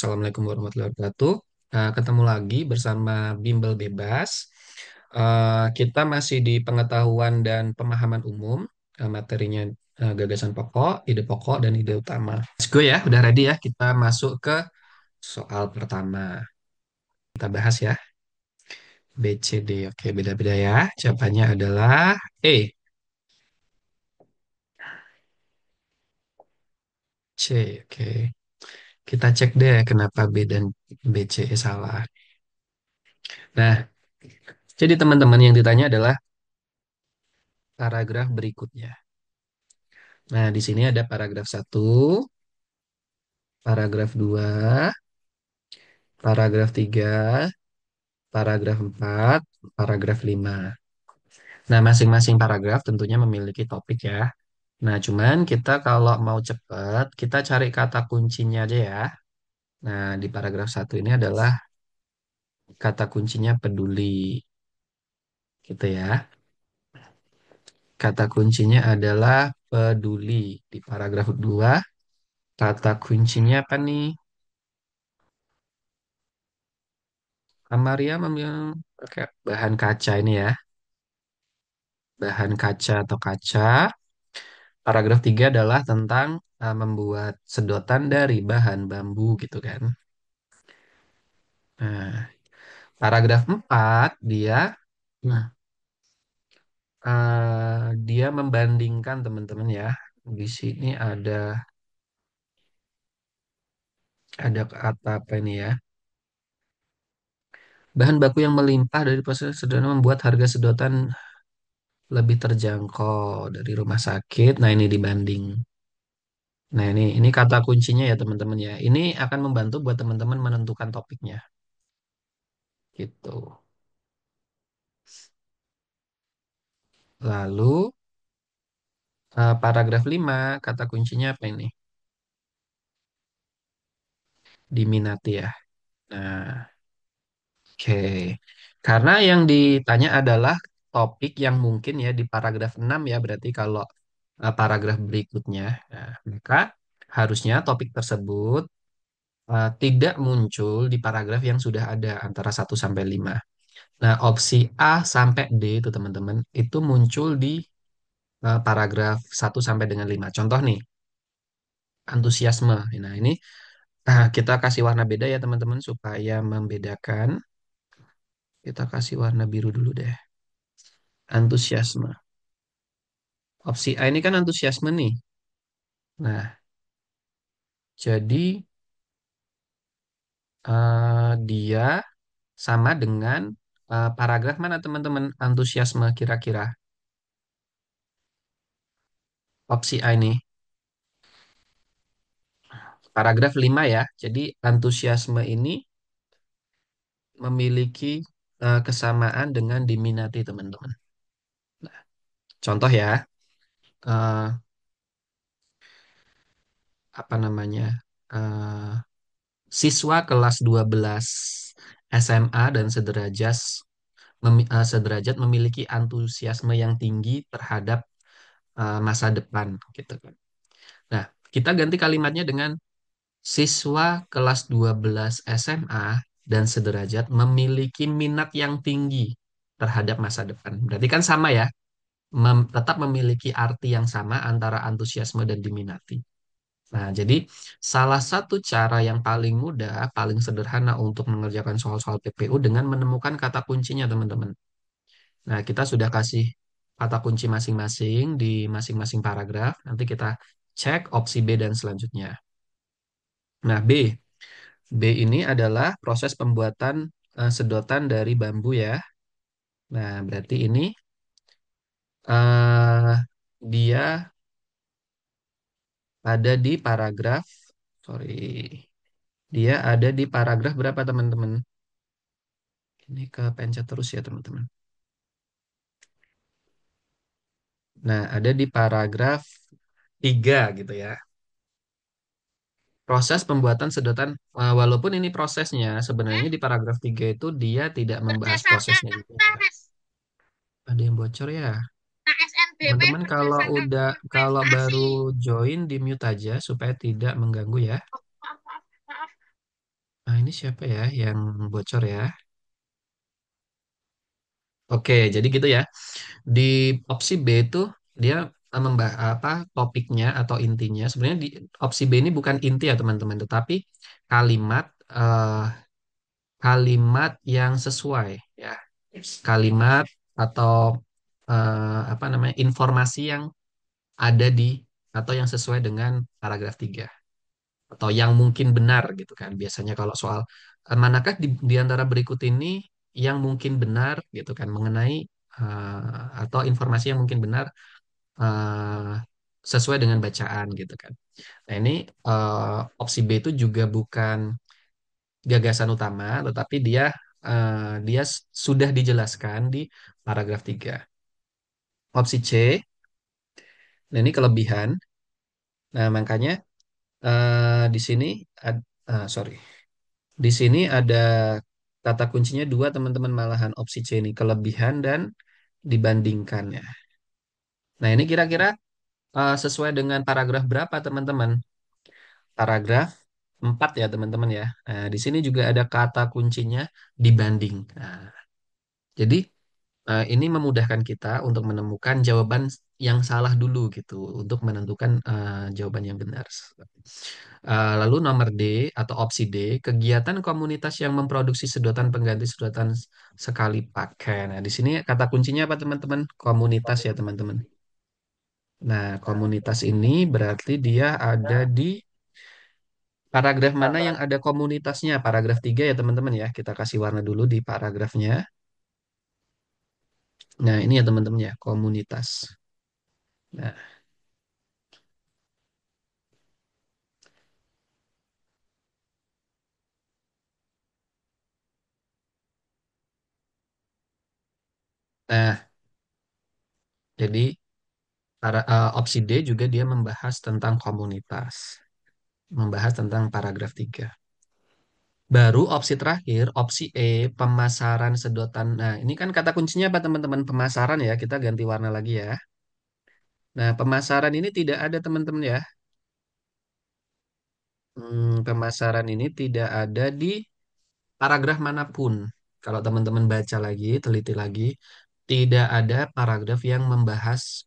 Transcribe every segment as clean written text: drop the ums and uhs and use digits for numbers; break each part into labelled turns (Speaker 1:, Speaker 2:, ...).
Speaker 1: Assalamualaikum warahmatullahi wabarakatuh. Ketemu lagi bersama Bimbel Bebas. Kita masih di pengetahuan dan pemahaman umum. Materinya gagasan pokok, ide pokok, dan ide utama. Let's go ya, udah ready ya. Kita masuk ke soal pertama. Kita bahas ya. B, C, D. Oke, beda-beda ya. Jawabannya adalah E, C. Oke. Kita cek deh kenapa B dan B, C salah. Nah, jadi teman-teman yang ditanya adalah paragraf berikutnya. Nah, di sini ada paragraf satu, paragraf 2, paragraf 3, paragraf 4, paragraf 5. Nah, masing-masing paragraf tentunya memiliki topik ya. Nah, cuman kita kalau mau cepat, kita cari kata kuncinya aja ya. Nah, di paragraf satu ini adalah kata kuncinya peduli, gitu ya. Kata kuncinya adalah peduli. Di paragraf 2, kata kuncinya apa nih? Amaria memang pakai bahan kaca ini ya. Bahan kaca atau kaca. Paragraf 3 adalah tentang membuat sedotan dari bahan bambu gitu kan. Nah, paragraf 4 nah, dia membandingkan teman-teman ya. Di sini ada kata apa ini ya? Bahan baku yang melimpah dari proses sederhana membuat harga sedotan lebih terjangkau dari rumah sakit. Nah, ini dibanding. Nah, ini kata kuncinya ya teman-teman ya. Ini akan membantu buat teman-teman menentukan topiknya gitu. Lalu paragraf 5 kata kuncinya apa ini? Diminati ya. Nah, oke. Karena yang ditanya adalah topik yang mungkin ya di paragraf 6 ya, berarti kalau paragraf berikutnya. Nah, maka harusnya topik tersebut tidak muncul di paragraf yang sudah ada antara 1 sampai 5. Nah, opsi A sampai D itu teman-teman, itu muncul di paragraf 1 sampai dengan 5. Contoh nih, antusiasme. Nah, ini kita kasih warna beda ya teman-teman supaya membedakan. Kita kasih warna biru dulu deh. Antusiasme. Opsi A ini kan antusiasme nih. Nah, jadi dia sama dengan paragraf mana teman-teman antusiasme kira-kira? Opsi A ini. Paragraf 5 ya. Jadi antusiasme ini memiliki kesamaan dengan diminati teman-teman. Nah, contoh ya. eh, Apa namanya? eh, Siswa kelas 12 SMA dan sederajat memiliki antusiasme yang tinggi terhadap masa depan gitu kan. Nah, kita ganti kalimatnya dengan siswa kelas 12 SMA dan sederajat memiliki minat yang tinggi terhadap masa depan. Berarti kan sama ya, tetap memiliki arti yang sama antara antusiasme dan diminati. Nah, jadi salah satu cara yang paling mudah, paling sederhana untuk mengerjakan soal-soal PPU dengan menemukan kata kuncinya, teman-teman. Nah, kita sudah kasih kata kunci masing-masing di masing-masing paragraf. Nanti kita cek opsi B dan selanjutnya. Nah, B ini adalah proses pembuatan sedotan dari bambu ya. Nah, berarti ini eh dia ada di paragraf, sorry, dia ada di paragraf berapa teman-teman? Ini kepencet terus ya teman-teman. Nah, ada di paragraf 3 gitu ya. Proses pembuatan sedotan, walaupun ini prosesnya, sebenarnya di paragraf 3 itu dia tidak membahas
Speaker 2: Kerjasama
Speaker 1: prosesnya juga ya.
Speaker 2: antara
Speaker 1: Ada yang bocor ya.
Speaker 2: KSNBP
Speaker 1: Teman-teman
Speaker 2: berdasarkan
Speaker 1: kalau baru
Speaker 2: prestasi.
Speaker 1: join di mute aja supaya tidak mengganggu ya.
Speaker 2: Oh, maaf, maaf, maaf.
Speaker 1: Ini siapa ya yang bocor ya? Oke, jadi gitu ya. Di opsi B itu dia membahas apa topiknya atau intinya. Sebenarnya di opsi B ini bukan inti ya teman-teman, tetapi kalimat eh, kalimat yang sesuai ya. Kalimat atau apa namanya informasi yang ada di atau yang sesuai dengan paragraf 3 atau yang mungkin benar gitu kan. Biasanya kalau soal manakah di antara berikut ini yang mungkin benar gitu kan mengenai atau informasi yang mungkin benar eh, sesuai dengan bacaan gitu kan. Nah, ini opsi B itu juga bukan gagasan utama, tetapi dia sudah dijelaskan di paragraf 3. Opsi C, nah ini kelebihan. Nah, makanya di sini sorry. Di sini ada kata kuncinya dua teman-teman malahan opsi C ini kelebihan dan dibandingkannya. Nah, ini kira-kira sesuai dengan paragraf berapa teman-teman? Paragraf 4 ya teman-teman ya. Nah, di sini juga ada kata kuncinya dibanding. Nah, jadi ini memudahkan kita untuk menemukan jawaban yang salah dulu gitu untuk menentukan jawaban yang benar. Lalu nomor D atau opsi D, kegiatan komunitas yang memproduksi sedotan pengganti sedotan sekali pakai. Nah, di sini kata kuncinya apa teman-teman? Komunitas ya teman-teman. Nah, komunitas ini berarti dia ada di paragraf mana yang ada komunitasnya? Paragraf 3 ya teman-teman ya. Kita kasih warna dulu di paragrafnya. Nah, ini ya teman-teman ya, komunitas. Nah, nah jadi opsi D juga dia membahas tentang komunitas. Membahas tentang paragraf 3. Baru opsi terakhir, opsi E, pemasaran sedotan. Nah, ini kan kata kuncinya apa teman-teman? Pemasaran ya, kita ganti warna lagi ya. Nah, pemasaran ini tidak ada teman-teman ya. Pemasaran ini tidak ada di paragraf manapun. Kalau teman-teman baca lagi, teliti lagi, tidak ada paragraf yang membahas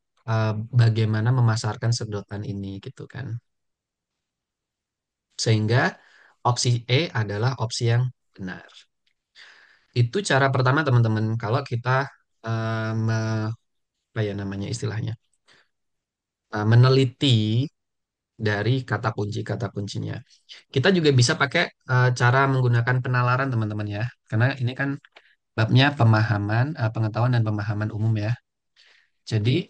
Speaker 1: bagaimana memasarkan sedotan ini gitu kan. Sehingga opsi E adalah opsi yang benar. Itu cara pertama teman-teman. Kalau kita apa ya namanya istilahnya meneliti dari kata kuncinya. Kita juga bisa pakai cara menggunakan penalaran teman-teman ya, karena ini kan babnya pemahaman, pengetahuan dan pemahaman umum ya. Jadi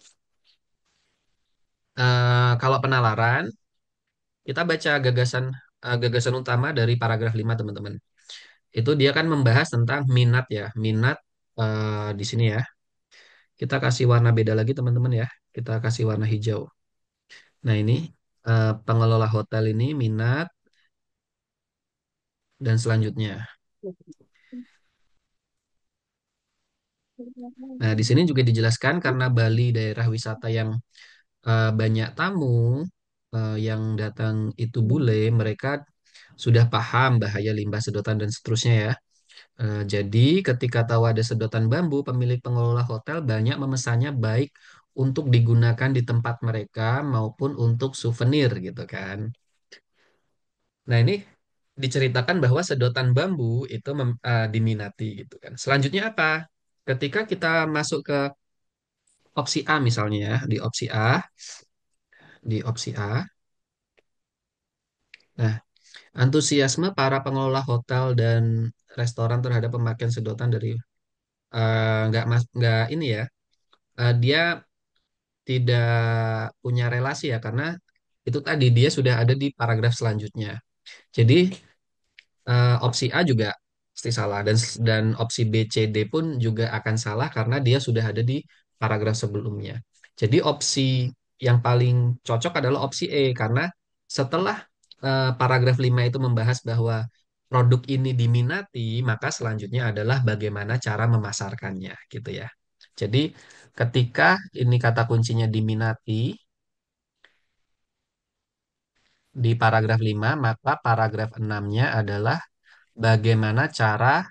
Speaker 1: kalau penalaran kita baca gagasan utama dari paragraf 5 teman-teman. Itu dia kan membahas tentang minat ya, minat di sini ya. Kita kasih warna beda lagi teman-teman ya. Kita kasih warna hijau. Nah, ini pengelola hotel ini minat dan selanjutnya. Nah, di sini juga dijelaskan karena Bali daerah wisata yang banyak tamu yang datang itu bule, mereka sudah paham bahaya limbah sedotan dan seterusnya ya. Jadi ketika tahu ada sedotan bambu, pemilik pengelola hotel banyak memesannya baik untuk digunakan di tempat mereka maupun untuk souvenir gitu kan. Nah, ini diceritakan bahwa sedotan bambu itu diminati gitu kan. Selanjutnya apa? Ketika kita masuk ke opsi A misalnya ya, di opsi A. Nah, antusiasme para pengelola hotel dan restoran terhadap pemakaian sedotan dari nggak ini ya, dia tidak punya relasi ya karena itu tadi dia sudah ada di paragraf selanjutnya. Jadi opsi A juga pasti salah dan opsi B, C, D pun juga akan salah karena dia sudah ada di paragraf sebelumnya. Jadi opsi yang paling cocok adalah opsi E karena setelah paragraf 5 itu membahas bahwa produk ini diminati, maka selanjutnya adalah bagaimana cara memasarkannya gitu ya. Jadi ketika ini kata kuncinya diminati di paragraf 5, maka paragraf 6-nya adalah bagaimana cara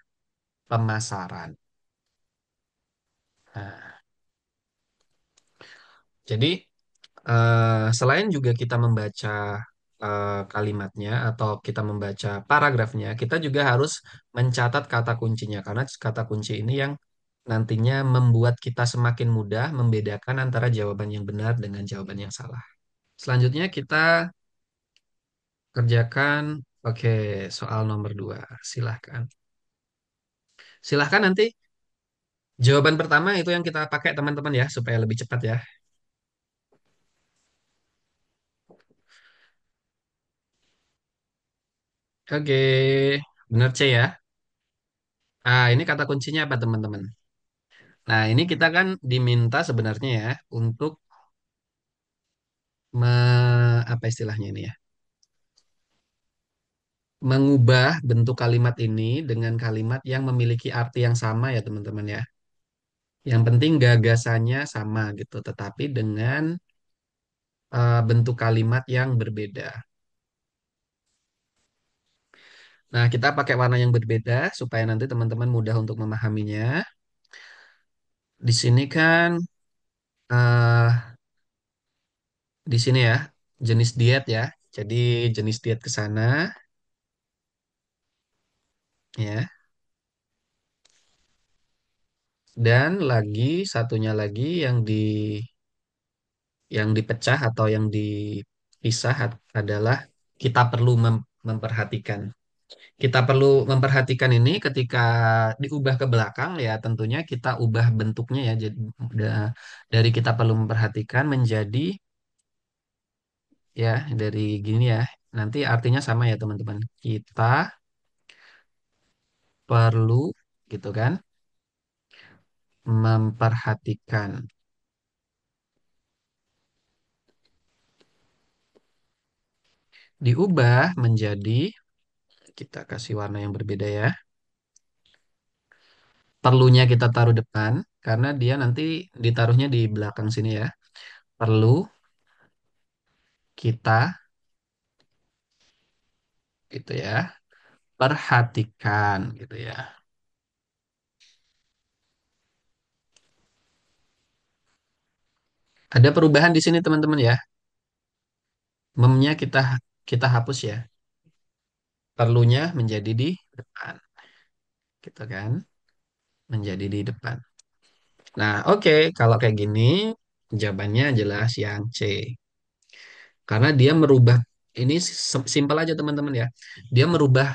Speaker 1: pemasaran. Nah, jadi selain juga kita membaca kalimatnya atau kita membaca paragrafnya, kita juga harus mencatat kata kuncinya karena kata kunci ini yang nantinya membuat kita semakin mudah membedakan antara jawaban yang benar dengan jawaban yang salah. Selanjutnya kita kerjakan, oke, soal nomor 2. Silahkan. Silahkan nanti jawaban pertama itu yang kita pakai teman-teman ya, supaya lebih cepat ya. Oke, benar C ya. Ah, ini kata kuncinya apa teman-teman? Nah, ini kita kan diminta sebenarnya ya untuk apa istilahnya ini ya? Mengubah bentuk kalimat ini dengan kalimat yang memiliki arti yang sama ya teman-teman ya. Yang penting gagasannya sama gitu, tetapi dengan bentuk kalimat yang berbeda. Nah, kita pakai warna yang berbeda supaya nanti teman-teman mudah untuk memahaminya. Di sini kan eh di sini ya jenis diet ya. Jadi jenis diet ke sana ya. Dan lagi satunya lagi yang dipecah atau yang dipisah adalah kita perlu memperhatikan. Kita perlu memperhatikan ini ketika diubah ke belakang ya tentunya kita ubah bentuknya ya. Jadi dari kita perlu memperhatikan menjadi ya dari gini ya. Nanti artinya sama ya teman-teman. Kita perlu gitu kan memperhatikan. Diubah menjadi kita kasih warna yang berbeda ya. Perlunya kita taruh depan karena dia nanti ditaruhnya di belakang sini ya. Perlu kita gitu ya. Perhatikan gitu ya. Ada perubahan di sini teman-teman ya. Memnya kita hapus ya. Perlunya menjadi di depan gitu kan. Menjadi di depan. Nah, oke, kalau kayak gini jawabannya jelas yang C. Karena dia merubah ini simpel aja teman-teman ya. Dia merubah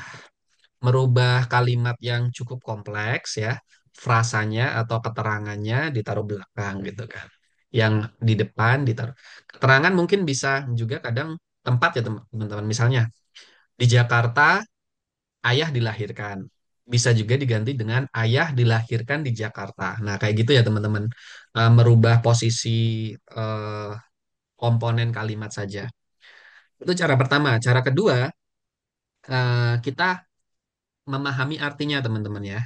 Speaker 1: merubah kalimat yang cukup kompleks ya, frasanya atau keterangannya ditaruh belakang gitu kan. Yang di depan ditaruh. Keterangan mungkin bisa juga kadang tempat ya teman-teman. Misalnya di Jakarta ayah dilahirkan. Bisa juga diganti dengan ayah dilahirkan di Jakarta. Nah, kayak gitu ya teman-teman. Merubah posisi eh, komponen kalimat saja. Itu cara pertama. Cara kedua, kita memahami artinya teman-teman ya.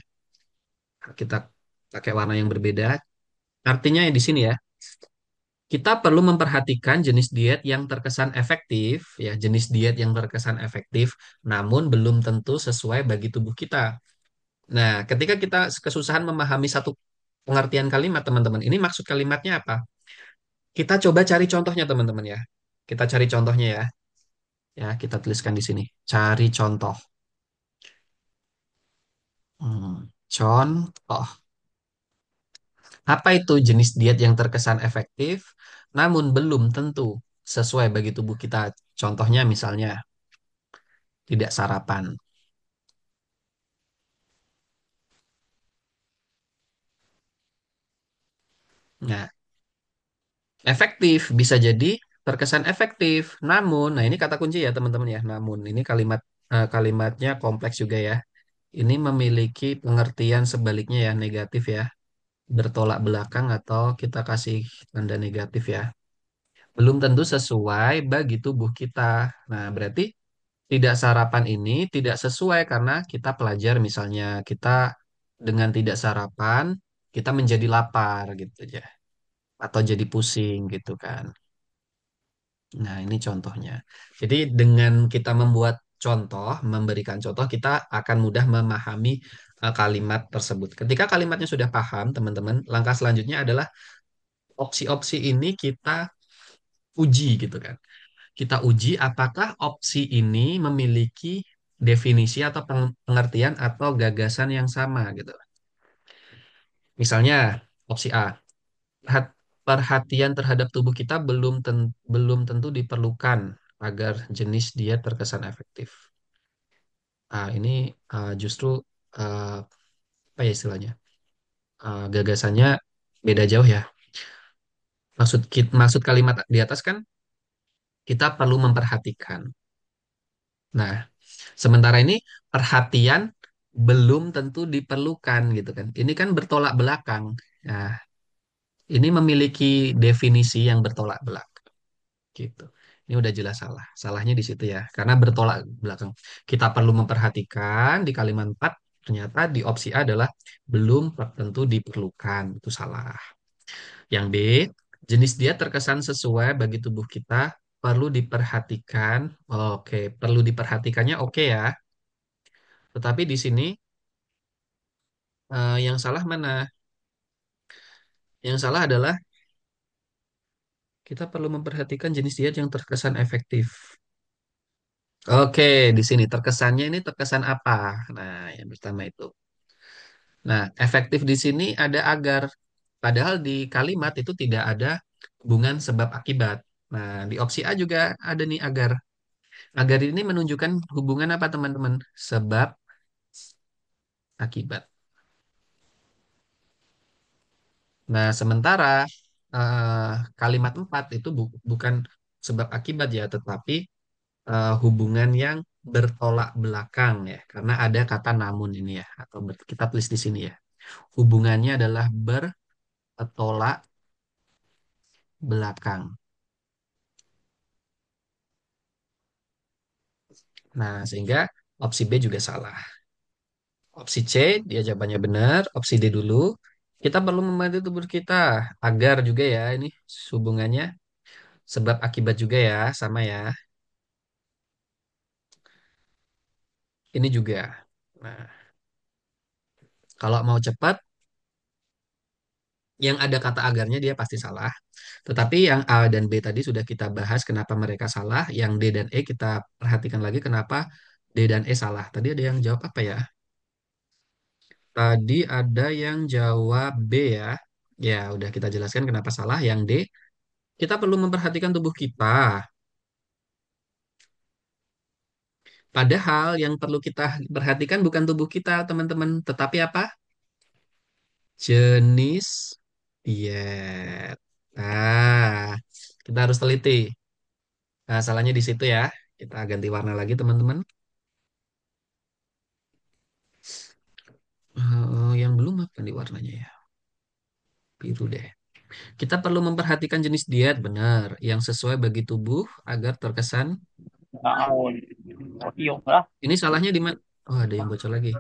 Speaker 1: Kita pakai warna yang berbeda. Artinya yang di sini ya, kita perlu memperhatikan jenis diet yang terkesan efektif, ya jenis diet yang terkesan efektif, namun belum tentu sesuai bagi tubuh kita. Nah, ketika kita kesusahan memahami satu pengertian kalimat, teman-teman, ini maksud kalimatnya apa? Kita coba cari contohnya, teman-teman ya. Kita cari contohnya ya. Ya, kita tuliskan di sini. Cari contoh. Contoh. Apa itu jenis diet yang terkesan efektif, namun belum tentu sesuai bagi tubuh kita? Contohnya misalnya tidak sarapan. Nah, efektif bisa jadi terkesan efektif, namun, nah ini kata kunci ya teman-teman ya. Namun ini kalimatnya kompleks juga ya. Ini memiliki pengertian sebaliknya ya negatif ya, bertolak belakang atau kita kasih tanda negatif ya. Belum tentu sesuai bagi tubuh kita. Nah, berarti tidak sarapan ini tidak sesuai karena kita pelajar misalnya kita dengan tidak sarapan kita menjadi lapar gitu ya atau jadi pusing gitu kan. Nah, ini contohnya. Jadi dengan kita membuat contoh, memberikan contoh, kita akan mudah memahami kalimat tersebut. Ketika kalimatnya sudah paham, teman-teman, langkah selanjutnya adalah opsi-opsi ini kita uji gitu kan. Kita uji apakah opsi ini memiliki definisi atau pengertian atau gagasan yang sama gitu. Misalnya opsi A, perhatian terhadap tubuh kita belum tentu diperlukan agar jenis diet terkesan efektif. Ini justru uh, apa ya istilahnya? Gagasannya beda jauh ya. Maksud kalimat di atas kan kita perlu memperhatikan. Nah, sementara ini perhatian belum tentu diperlukan gitu kan. Ini kan bertolak belakang. Nah, ini memiliki definisi yang bertolak belakang gitu. Ini udah jelas salah. Salahnya di situ ya. Karena bertolak belakang. Kita perlu memperhatikan di kalimat 4 ternyata di opsi A adalah belum tentu diperlukan. Itu salah. Yang B, jenis diet terkesan sesuai bagi tubuh kita perlu diperhatikan. Oke, perlu diperhatikannya oke ya. Tetapi di sini yang salah mana? Yang salah adalah kita perlu memperhatikan jenis diet yang terkesan efektif. Oke, di sini terkesannya ini terkesan apa? Nah, yang pertama itu. Nah, efektif di sini ada agar. Padahal di kalimat itu tidak ada hubungan sebab akibat. Nah, di opsi A juga ada nih agar. Agar ini menunjukkan hubungan apa teman-teman? Sebab akibat. Nah, sementara eh, kalimat 4 itu bukan sebab akibat ya, tetapi hubungan yang bertolak belakang ya, karena ada kata namun ini ya, atau kita tulis di sini ya. Hubungannya adalah bertolak belakang. Nah, sehingga opsi B juga salah. Opsi C, dia jawabannya benar. Opsi D dulu. Kita perlu membantu tubuh kita agar juga ya, ini hubungannya sebab akibat juga ya, sama ya. Ini juga. Nah, kalau mau cepat, yang ada kata agarnya dia pasti salah. Tetapi yang A dan B tadi sudah kita bahas kenapa mereka salah. Yang D dan E kita perhatikan lagi kenapa D dan E salah. Tadi ada yang jawab apa ya? Tadi ada yang jawab B ya. Ya, udah kita jelaskan kenapa salah. Yang D, kita perlu memperhatikan tubuh kita. Padahal yang perlu kita perhatikan bukan tubuh kita, teman-teman. Tetapi apa? Jenis diet. Nah, kita harus teliti. Nah, salahnya di situ ya. Kita ganti warna lagi, teman-teman. Yang belum apa nih warnanya ya? Biru deh. Kita perlu memperhatikan jenis diet benar yang sesuai bagi tubuh agar terkesan.
Speaker 2: Naon. Iyo lah.
Speaker 1: Ini salahnya di mana? Oh, ada yang bocor lagi.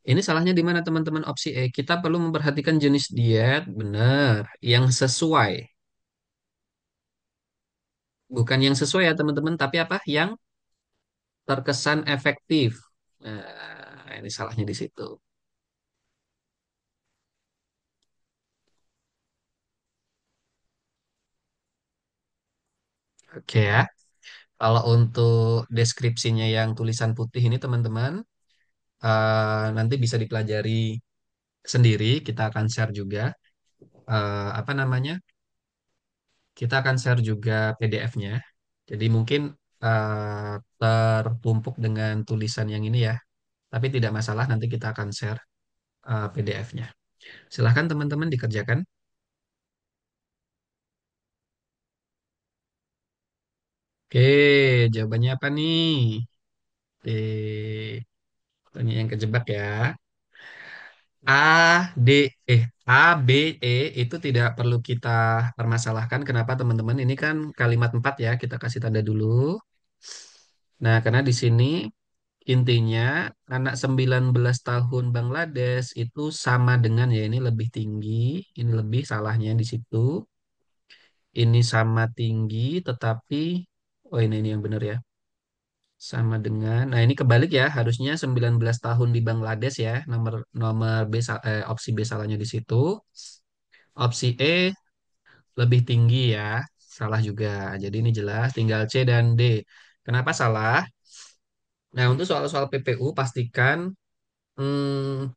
Speaker 1: Ini salahnya di mana teman-teman opsi E? Kita perlu memperhatikan jenis diet benar yang sesuai. Bukan yang sesuai ya teman-teman, tapi apa? Yang terkesan efektif. Nah, ini salahnya di situ. Oke ya. Kalau untuk deskripsinya yang tulisan putih ini teman-teman, nanti bisa dipelajari sendiri. Kita akan share juga apa namanya? Kita akan share juga PDF-nya. Jadi mungkin tertumpuk dengan tulisan yang ini ya. Tapi tidak masalah, nanti kita akan share PDF-nya. Silahkan teman-teman dikerjakan. Oke, jawabannya apa nih? Tanya yang kejebak ya. A, D, A, B, E itu tidak perlu kita permasalahkan. Kenapa teman-teman? Ini kan kalimat 4 ya, kita kasih tanda dulu. Nah, karena di sini intinya anak 19 tahun Bangladesh itu sama dengan ya ini lebih tinggi, ini lebih salahnya di situ. ini sama tinggi, tetapi, oh ini yang benar ya. Sama dengan, nah ini kebalik ya, harusnya 19 tahun di Bangladesh ya, nomor nomor B, opsi B salahnya di situ. Opsi E lebih tinggi ya, salah juga. Jadi ini jelas, tinggal C dan D. Kenapa salah? Nah, untuk soal-soal PPU pastikan hmm,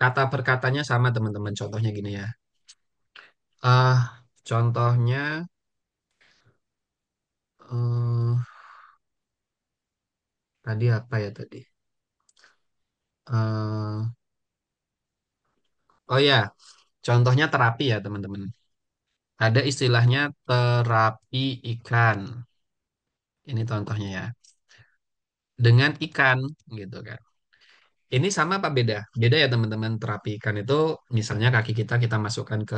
Speaker 1: kata per katanya sama teman-teman. Contohnya gini ya. Contohnya eh, tadi apa ya tadi? Eh, oh ya, contohnya terapi ya teman-teman. Ada istilahnya terapi ikan. Ini contohnya ya. Dengan ikan gitu kan. Ini sama apa beda? Beda ya teman-teman. Terapi ikan itu misalnya kaki kita masukkan ke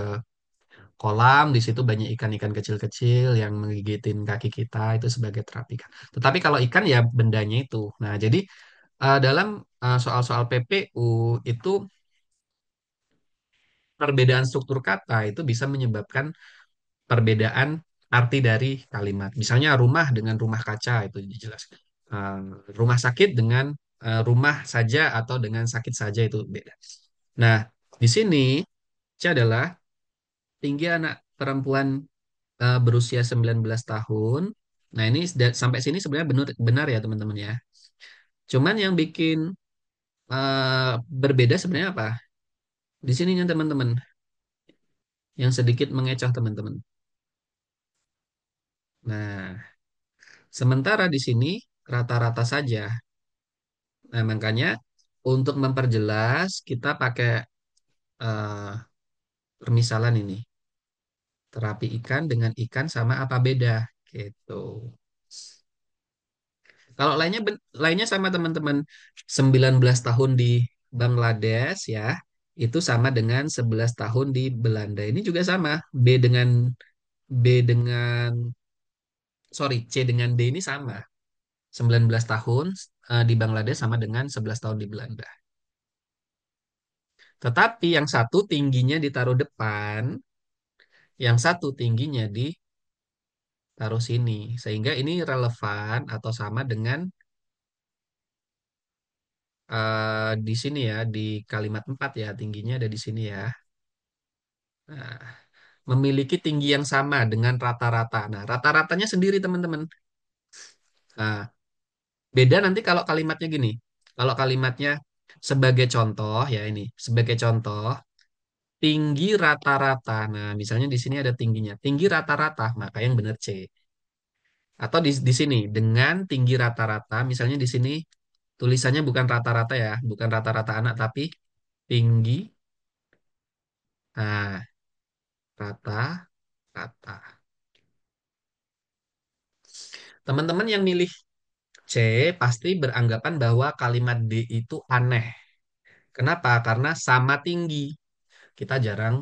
Speaker 1: kolam, di situ banyak ikan-ikan kecil-kecil yang mengigitin kaki kita itu sebagai terapi ikan. Tetapi kalau ikan ya bendanya itu. Nah, jadi dalam soal-soal PPU itu perbedaan struktur kata itu bisa menyebabkan perbedaan arti dari kalimat. Misalnya rumah dengan rumah kaca itu jelas. Eh, Rumah sakit dengan rumah saja atau dengan sakit saja itu beda. Nah, di sini C adalah tinggi anak perempuan berusia 19 tahun. Nah, ini sampai sini sebenarnya benar benar ya teman-teman ya. Cuman yang bikin berbeda sebenarnya apa? Di sininya teman-teman yang sedikit mengecoh teman-teman. Nah, sementara di sini rata-rata saja. Nah, makanya untuk memperjelas kita pakai eh, permisalan ini. Terapi ikan dengan ikan sama apa beda? Gitu. Kalau lainnya sama teman-teman. 19 tahun di Bangladesh ya, itu sama dengan 11 tahun di Belanda. Ini juga sama. B dengan sorry, C dengan D ini sama. 19 tahun di Bangladesh sama dengan 11 tahun di Belanda. Tetapi yang satu tingginya ditaruh depan, yang satu tingginya ditaruh sini. Sehingga ini relevan atau sama dengan di sini ya, di kalimat 4 ya, tingginya ada di sini ya. Nah, memiliki tinggi yang sama dengan rata-rata. Nah, rata-ratanya sendiri teman-teman. Nah, beda nanti kalau kalimatnya gini. Kalau kalimatnya sebagai contoh ya ini, sebagai contoh tinggi rata-rata. Nah, misalnya di sini ada tingginya. Tinggi rata-rata, maka yang benar C. Atau di sini dengan tinggi rata-rata, misalnya di sini tulisannya bukan rata-rata ya, bukan rata-rata anak tapi tinggi nah rata-rata. Teman-teman yang milih C pasti beranggapan bahwa kalimat D itu aneh. Kenapa? Karena sama tinggi. Kita jarang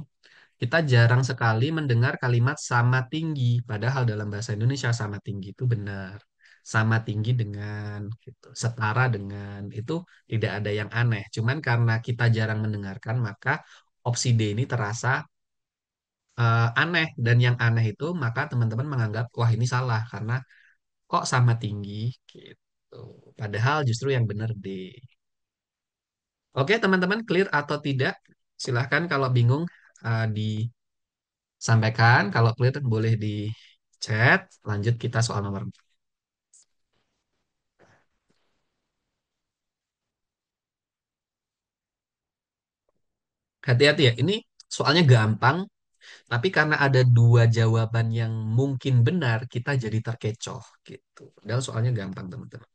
Speaker 1: kita jarang sekali mendengar kalimat sama tinggi. Padahal dalam bahasa Indonesia sama tinggi itu benar. Sama tinggi dengan gitu, setara dengan itu tidak ada yang aneh. Cuman karena kita jarang mendengarkan, maka opsi D ini terasa aneh dan yang aneh itu maka teman-teman menganggap wah ini salah karena kok sama tinggi gitu. Padahal justru yang benar D. Oke, teman-teman clear atau tidak? Silahkan kalau bingung disampaikan. Kalau clear boleh di chat. Lanjut kita soal nomor 4. Hati-hati ya, ini soalnya gampang, tapi karena ada dua jawaban yang mungkin benar, kita jadi terkecoh gitu. Padahal soalnya gampang, teman-teman.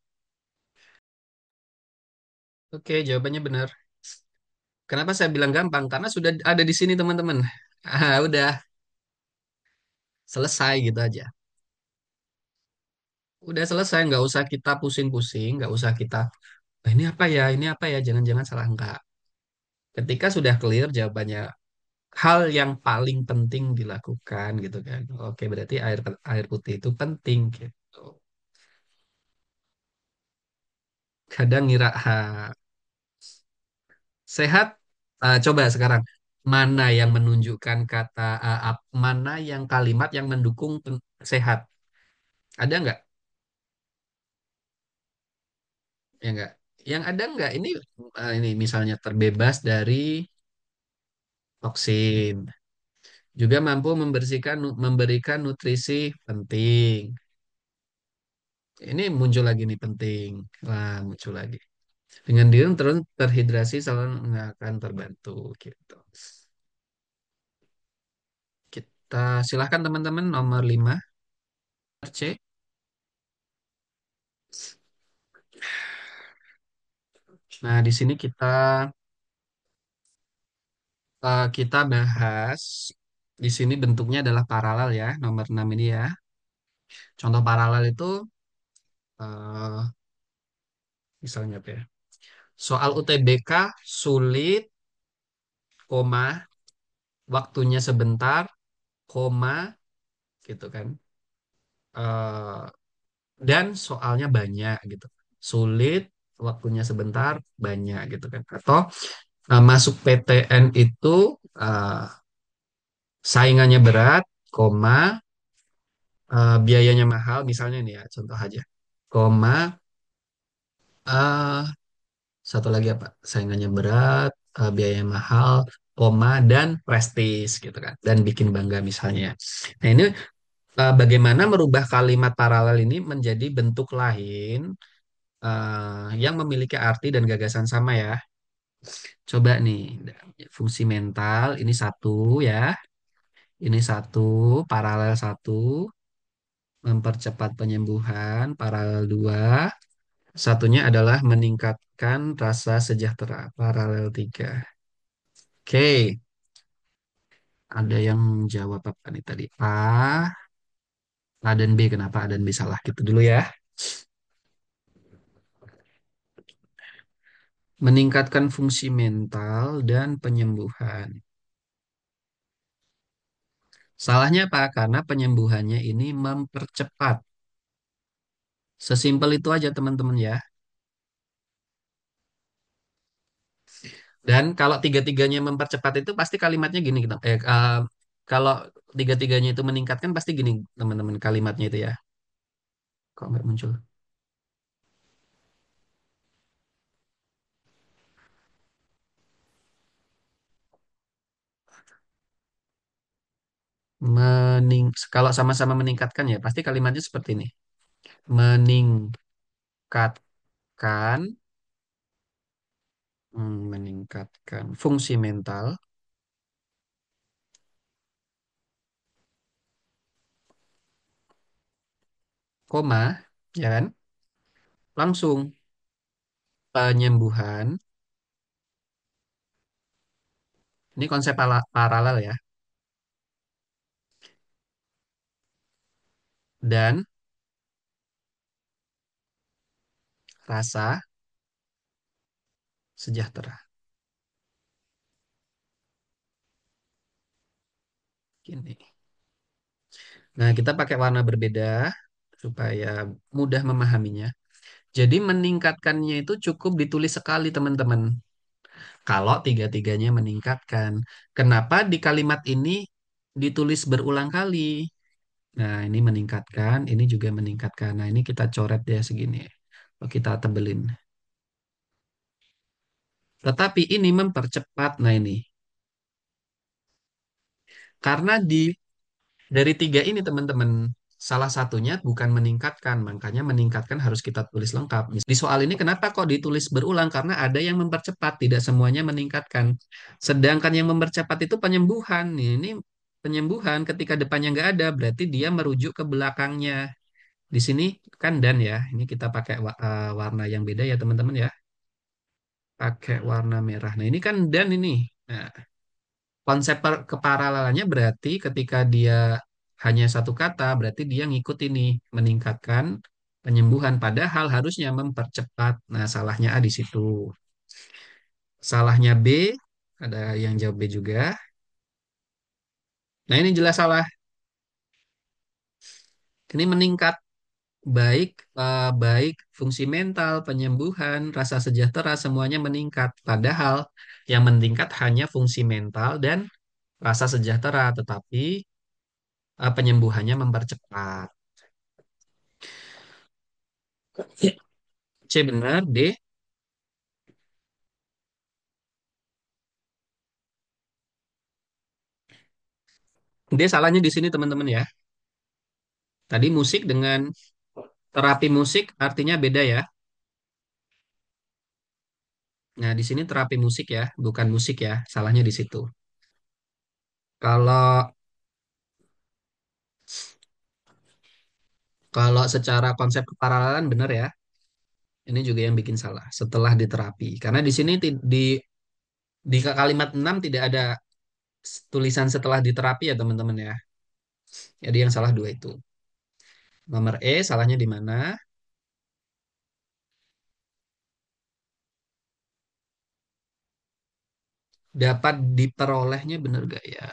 Speaker 1: Oke, jawabannya benar. Kenapa saya bilang gampang? Karena sudah ada di sini, teman-teman. Udah selesai gitu aja. Udah selesai, nggak usah kita pusing-pusing, nggak usah kita, "Ah, ini apa ya, ini apa ya, jangan-jangan salah nggak." Ketika sudah clear jawabannya, hal yang paling penting dilakukan gitu kan. Oke, berarti air air putih itu penting gitu. Kadang ngira sehat. Coba sekarang. mana yang menunjukkan kata mana yang kalimat yang mendukung sehat? Ada nggak? Ya nggak. Yang ada nggak? Ini misalnya terbebas dari toksin. Juga mampu memberikan nutrisi penting. Ini muncul lagi nih penting. Wah, muncul lagi. Dengan diam terus terhidrasi selalu nggak akan terbantu gitu. Kita silahkan teman-teman nomor 5 C. Nah, di sini kita bahas di sini bentuknya adalah paralel ya, nomor 6 ini ya. Contoh paralel itu eh, misalnya apa ya? Soal UTBK sulit, koma, waktunya sebentar, koma, gitu kan. Eh, dan soalnya banyak gitu. Sulit, waktunya sebentar, banyak gitu kan. Atau masuk PTN itu eh, saingannya berat, koma, biayanya mahal, misalnya nih ya, contoh aja. Koma, eh, satu lagi apa? Saingannya berat, biayanya mahal, koma, dan prestis gitu kan. Dan bikin bangga misalnya. Nah ini bagaimana merubah kalimat paralel ini menjadi bentuk lain yang memiliki arti dan gagasan sama ya. Coba nih, fungsi mental ini satu ya, ini satu, paralel satu, mempercepat penyembuhan, paralel dua, satunya adalah meningkatkan rasa sejahtera, paralel tiga. Oke, ada yang jawab apa nih tadi? A dan B, kenapa A dan B salah? Gitu dulu ya. Meningkatkan fungsi mental dan penyembuhan. Salahnya apa? Karena penyembuhannya ini mempercepat. Sesimpel itu aja teman-teman ya. Dan kalau tiga-tiganya mempercepat itu pasti kalimatnya gini gitu. Kalau tiga-tiganya itu meningkatkan pasti gini teman-teman kalimatnya itu ya. Kok nggak muncul? Kalau sama-sama meningkatkan ya pasti kalimatnya seperti ini. Meningkatkan, meningkatkan fungsi mental, koma, ya kan? Langsung penyembuhan. Ini konsep paralel ya. Dan rasa sejahtera. Gini. Nah, kita pakai warna berbeda supaya mudah memahaminya. Jadi meningkatkannya itu cukup ditulis sekali, teman-teman. Kalau tiga-tiganya meningkatkan. Kenapa di kalimat ini ditulis berulang kali? Nah, ini meningkatkan, ini juga meningkatkan. Nah, ini kita coret ya segini. Oh, kita tebelin. Tetapi ini mempercepat. Nah, ini. Karena dari tiga ini teman-teman, salah satunya bukan meningkatkan, makanya meningkatkan harus kita tulis lengkap. Di soal ini kenapa kok ditulis berulang? Karena ada yang mempercepat, tidak semuanya meningkatkan. Sedangkan yang mempercepat itu penyembuhan. Ini penyembuhan ketika depannya nggak ada, berarti dia merujuk ke belakangnya. Di sini kan dan ya, ini kita pakai warna yang beda ya teman-teman ya. Pakai warna merah. Nah ini kan dan ini. Nah, konsep keparalelannya berarti ketika dia hanya satu kata, berarti dia ngikut ini, meningkatkan penyembuhan. Padahal harusnya mempercepat. Nah, salahnya A di situ. Salahnya B, ada yang jawab B juga. Nah, ini jelas salah. Ini meningkat. baik baik fungsi mental, penyembuhan, rasa sejahtera semuanya meningkat. Padahal yang meningkat hanya fungsi mental dan rasa sejahtera, tetapi penyembuhannya mempercepat. C benar, D. D salahnya di sini teman-teman ya. Tadi musik dengan terapi musik artinya beda ya. Nah, di sini terapi musik ya, bukan musik ya. Salahnya di situ. Kalau kalau secara konsep keparalelan benar ya. Ini juga yang bikin salah setelah diterapi. Karena di sini di kalimat 6 tidak ada tulisan setelah diterapi ya teman-teman ya. Jadi yang salah dua itu. Nomor E salahnya di mana? Dapat diperolehnya benar gak ya?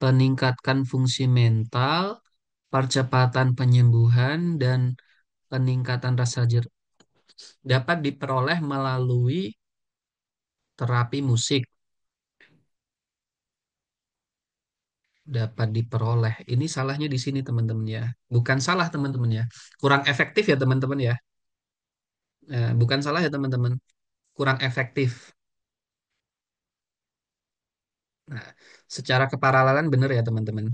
Speaker 1: Peningkatkan fungsi mental, percepatan penyembuhan, dan peningkatan rasa dapat diperoleh melalui terapi musik. Dapat diperoleh. Ini salahnya di sini teman-teman ya. Bukan salah teman-teman ya. Kurang efektif ya teman-teman ya. Bukan salah ya teman-teman. Kurang efektif. Nah, secara keparalelan benar ya teman-teman.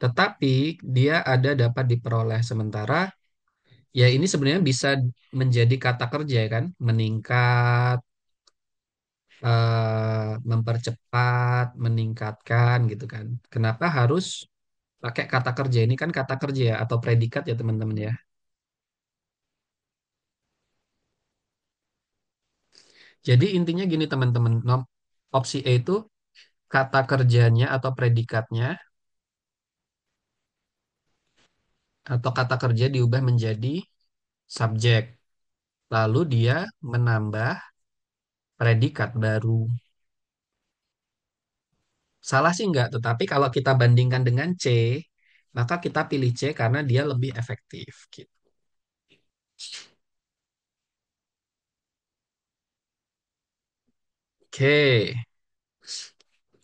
Speaker 1: Tetapi dia ada dapat diperoleh sementara ya ini sebenarnya bisa menjadi kata kerja ya kan, meningkat, mempercepat, meningkatkan gitu kan. Kenapa harus pakai kata kerja ini kan kata kerja ya atau predikat ya teman-teman ya. Jadi intinya gini teman-teman, opsi E itu kata kerjanya atau predikatnya atau kata kerja diubah menjadi subjek. Lalu dia menambah predikat baru. Salah sih enggak, tetapi kalau kita bandingkan dengan C, maka kita pilih C karena dia lebih efektif. Gitu. Oke,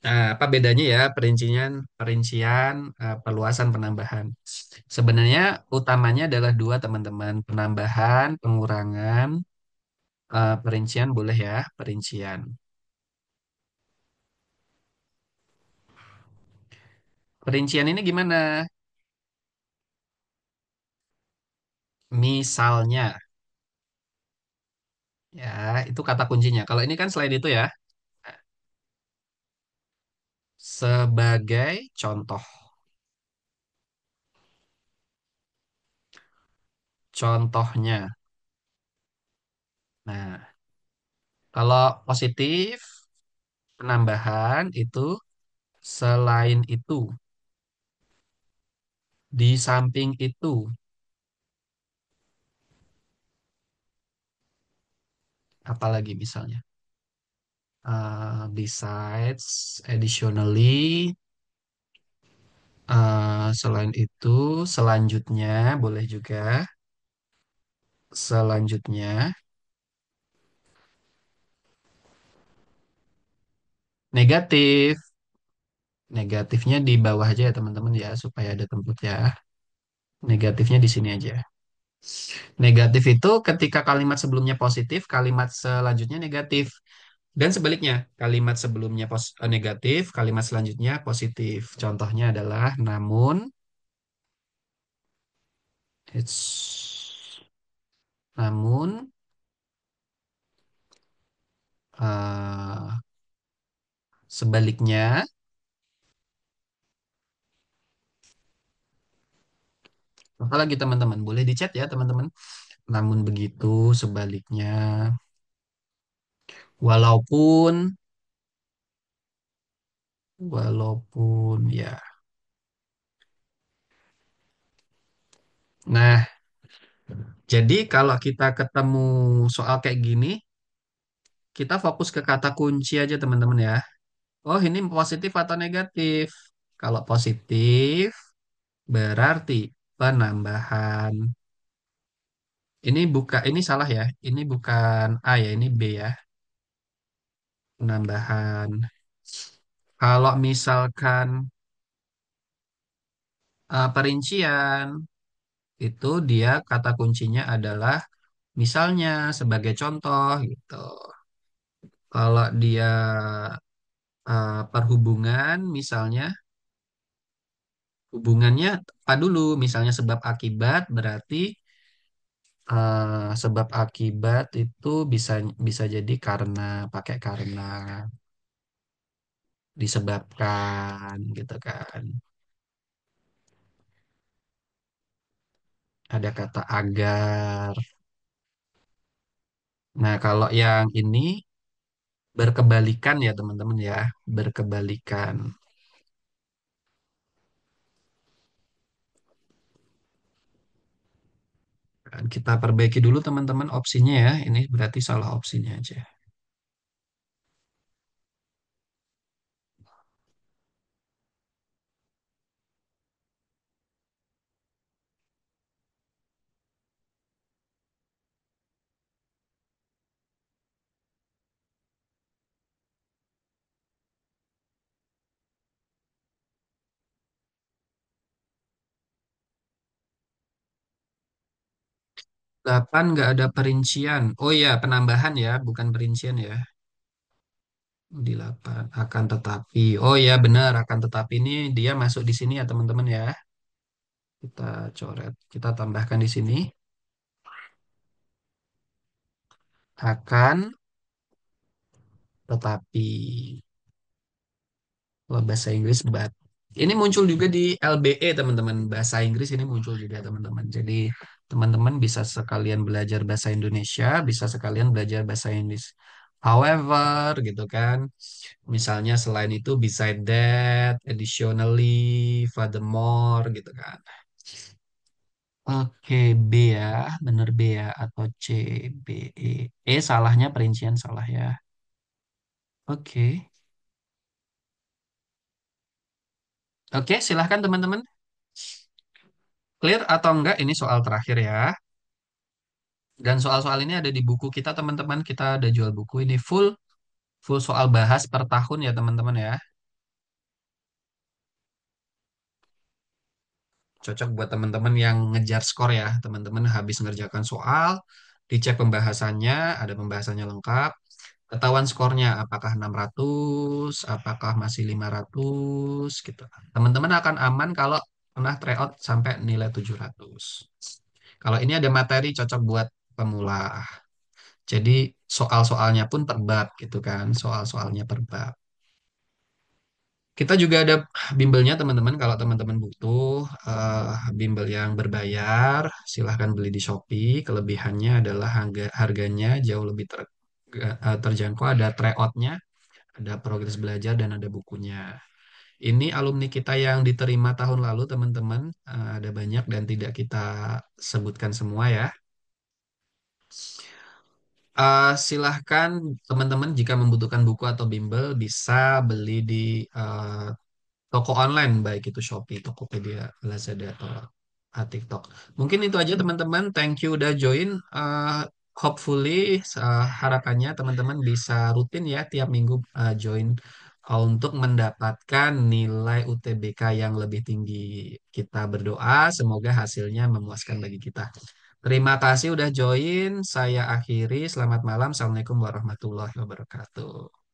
Speaker 1: nah, apa bedanya ya perincian, perincian, perluasan, penambahan. Sebenarnya utamanya adalah dua teman-teman, penambahan, pengurangan, perincian boleh ya, perincian. Perincian ini gimana? Misalnya, ya itu kata kuncinya. Kalau ini kan selain itu ya, sebagai contoh. Contohnya. Nah, kalau positif, penambahan itu selain itu, di samping itu, apalagi misalnya. Besides, additionally, selain itu, selanjutnya, boleh juga. Selanjutnya, negatif. Negatifnya di bawah aja ya teman-teman ya, supaya ada tempat ya. Negatifnya di sini aja. Negatif itu ketika kalimat sebelumnya positif, kalimat selanjutnya negatif. Dan sebaliknya, kalimat sebelumnya negatif, kalimat selanjutnya positif. Contohnya adalah namun, it's, namun, eh, sebaliknya, apalagi teman-teman, boleh di chat ya teman-teman. Namun begitu, sebaliknya, walaupun, walaupun ya. Nah, jadi kalau kita ketemu soal kayak gini, kita fokus ke kata kunci aja teman-teman ya. Oh, ini positif atau negatif? Kalau positif, berarti penambahan. Ini salah ya. Ini bukan A ya, ini B ya. Penambahan. Kalau misalkan perincian, itu dia kata kuncinya adalah misalnya sebagai contoh gitu. Kalau dia perhubungan, misalnya hubungannya apa dulu? Misalnya sebab akibat, berarti sebab akibat itu bisa bisa jadi karena pakai karena disebabkan gitu kan. Ada kata agar. Nah, kalau yang ini berkebalikan ya teman-teman ya, berkebalikan. Dan kita perbaiki dulu teman-teman opsinya ya. Ini berarti salah opsinya aja. 8 nggak ada perincian. Oh iya, penambahan ya, bukan perincian ya. Di 8 akan tetapi. Oh iya benar, akan tetapi ini dia masuk di sini ya teman-teman ya. Kita coret, kita tambahkan di sini. Akan tetapi. Kalau bahasa Inggris but. Ini muncul juga di LBE teman-teman. Bahasa Inggris ini muncul juga teman-teman. Jadi teman-teman bisa sekalian belajar bahasa Indonesia, bisa sekalian belajar bahasa Inggris. However, gitu kan. Misalnya selain itu beside that, additionally, furthermore gitu kan. Oke, B ya, bener B ya atau C, B, E. Salahnya perincian salah ya. Oke. Oke, silahkan teman-teman. Clear atau enggak ini soal terakhir ya. Dan soal-soal ini ada di buku kita teman-teman. Kita ada jual buku ini full full soal bahas per tahun ya teman-teman ya. Cocok buat teman-teman yang ngejar skor ya. Teman-teman habis ngerjakan soal, dicek pembahasannya, ada pembahasannya lengkap. Ketahuan skornya apakah 600, apakah masih 500 gitu. Teman-teman akan aman kalau pernah tryout sampai nilai 700. Kalau ini ada materi cocok buat pemula. Jadi soal-soalnya pun per bab gitu kan, soal-soalnya per bab. Kita juga ada bimbelnya teman-teman. Kalau teman-teman butuh bimbel yang berbayar, silahkan beli di Shopee. Kelebihannya adalah harganya jauh lebih terjangkau. Ada tryout-nya, ada progres belajar, dan ada bukunya. Ini alumni kita yang diterima tahun lalu teman-teman. Ada banyak dan tidak kita sebutkan semua ya. Silahkan teman-teman jika membutuhkan buku atau bimbel bisa beli di toko online baik itu Shopee, Tokopedia, Lazada atau TikTok. Mungkin itu aja teman-teman. Thank you udah join. Hopefully harapannya teman-teman bisa rutin ya tiap minggu join untuk mendapatkan nilai UTBK yang lebih tinggi. Kita berdoa semoga hasilnya memuaskan bagi kita. Terima kasih udah join. Saya akhiri. Selamat malam. Assalamualaikum warahmatullahi wabarakatuh.